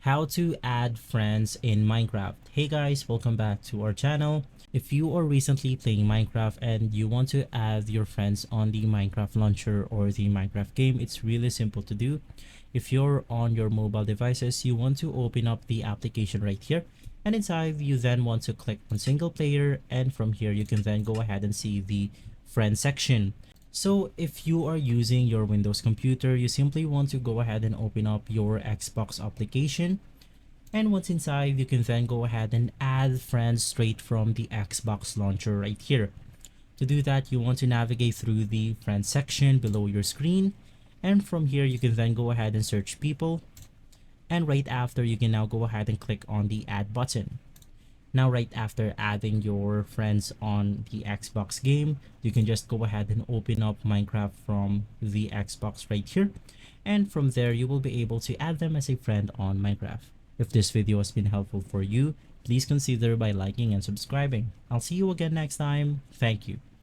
How to add friends in Minecraft. Hey guys, welcome back to our channel. If you are recently playing Minecraft and you want to add your friends on the Minecraft launcher or the Minecraft game, it's really simple to do. If you're on your mobile devices, you want to open up the application right here, and inside you then want to click on single player, and from here you can then go ahead and see the friend section. So if you are using your Windows computer, you simply want to go ahead and open up your Xbox application. And once inside, you can then go ahead and add friends straight from the Xbox launcher right here. To do that, you want to navigate through the friends section below your screen. And from here, you can then go ahead and search people. And right after, you can now go ahead and click on the add button. Now, right after adding your friends on the Xbox game, you can just go ahead and open up Minecraft from the Xbox right here. And from there, you will be able to add them as a friend on Minecraft. If this video has been helpful for you, please consider by liking and subscribing. I'll see you again next time. Thank you.